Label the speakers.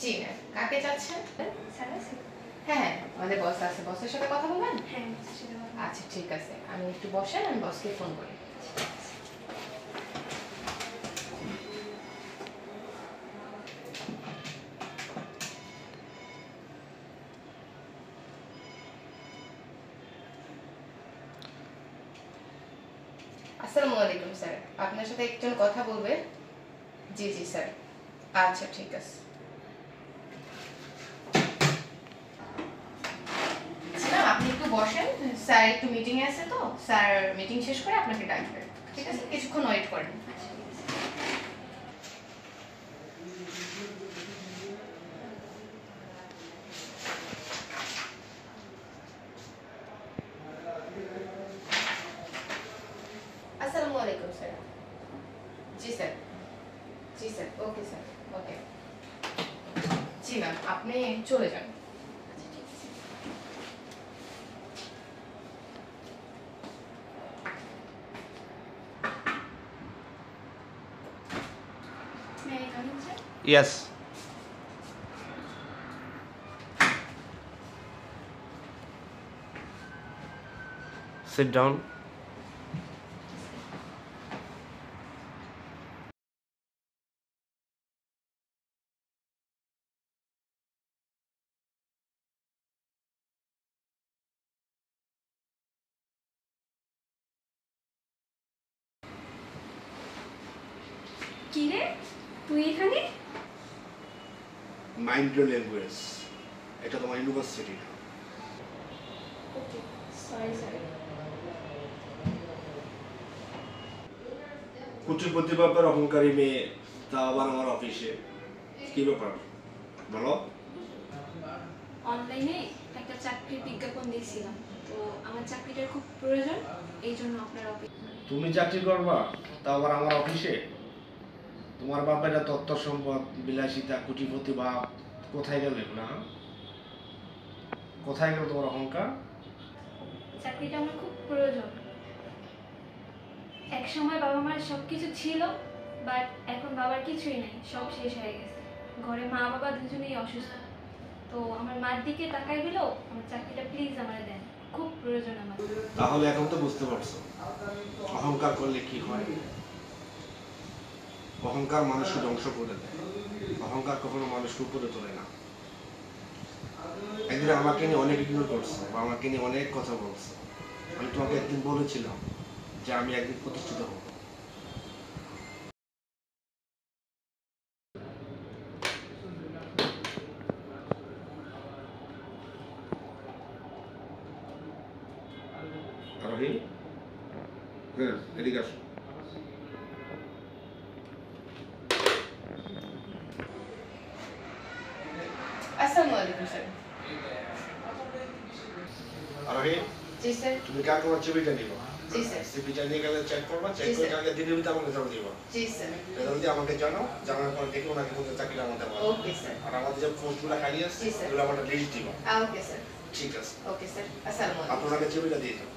Speaker 1: জি ma'am, কাকে চাচ্ছেন?
Speaker 2: Sir আছে?
Speaker 1: হ্যাঁ, আমাদের বস আছে। বসের সাথে কথা বলবেন?
Speaker 2: হ্যাঁ, বসের সাথে কথা বলবো।
Speaker 1: আচ্ছা ঠিক আছে, আমি একটু বসেন, আমি বসকে ফোন করি। আসসালামু আলাইকুম স্যার, আপনার সাথে একজন কথা বলবে। জি জি স্যার, আচ্ছা ঠিক আছে। না আপনি একটু বসেন, স্যার একটু মিটিংয়ে আছে তো, স্যার মিটিং শেষ করে আপনাকে ডাকবে। ঠিক আছে, কিছুক্ষণ ওয়েট করেন। আসসালামু আলাইকুম স্যার। জি স্যার, জি স্যার, ওকে স্যার, ওকে। জি ম্যাম, আপনি চলে যান।
Speaker 2: May I come in, sir?
Speaker 3: Yes. Sit down.
Speaker 2: কি রে, তুই এখানে?
Speaker 3: Mind your language. এটা তোমার ইউনিভার্সিটি না।
Speaker 2: ওকে, সরি স্যার।
Speaker 3: কুচিপতি বাবার অহংকারী মেয়ে, তা আবার আমার অফিসে। কি ব্যাপার বলো?
Speaker 2: অনলাইনে একটা চাকরির বিজ্ঞাপন দিয়েছিলাম, তো আমার চাকরিটার খুব প্রয়োজন, এই জন্য আপনার অফিস।
Speaker 3: তুমি চাকরি করবা, তা আবার আমার অফিসে? তোমার বাপের তথ্য সম্পদ, বিলাসিতা, কুচিপতি বাপ কোথায় গেল না? কোথায় গেল তোমার অহংকার?
Speaker 2: চাকরিটা আমার খুব প্রয়োজন। এক সময় বাবা মার সব কিছু ছিল, বাট এখন বাবার কিছুই নেই, সব শেষ হয়ে গেছে। ঘরে মা বাবা দুজনেই অসুস্থ, তো আমার মার দিকে তাকাই হলো, আমার চাকরিটা প্লিজ আমার দেন, খুব প্রয়োজন আমার।
Speaker 3: তাহলে এখন তো বুঝতে পারছো অহংকার করলে কি হয়। অহংকার মানুষকে ধ্বংস করে দেয়। অহংকার কখনো মানুষকে উপরে তোলে না। একদিন আমাকে নিয়ে অনেক ইগনোর করছো বা আমাকে নিয়ে অনেক কথা বলছো। আমি তোমাকে একদিন বলেছিলাম যে আমি একদিন প্রতিষ্ঠিত হব। আরোহী, হ্যাঁ এদিকে আসো।
Speaker 1: আসসালামু আলাইকুম স্যার।
Speaker 3: আরোহী,
Speaker 1: জি স্যার।
Speaker 3: তুমি কার তোমার ছবিটা নিবা?
Speaker 1: জি স্যার।
Speaker 3: সিপিটা নিয়ে গেলে চেক করবা, চেক
Speaker 1: জি
Speaker 3: করে
Speaker 1: স্যার।
Speaker 3: কালকে দিনের ভিতরে আমাকে জমা দিবা।
Speaker 1: জি স্যার।
Speaker 3: রেজাল্ট দিয়ে আমাকে জানাও, জানার পর দেখে ওনাকে বলতে চাকরিটা আমাদের পাবো।
Speaker 1: Okay sir.
Speaker 3: আর আমাদের যে পোস্টগুলো খালি আছে
Speaker 1: জি স্যার।
Speaker 3: এগুলো আমাদের লিস্ট দিবা।
Speaker 1: Okay sir.
Speaker 3: ঠিক আছে,
Speaker 1: ওকে স্যার, আসসালামু আলাইকুম।
Speaker 3: আপনাকে ছবিটা দিয়ে যাও।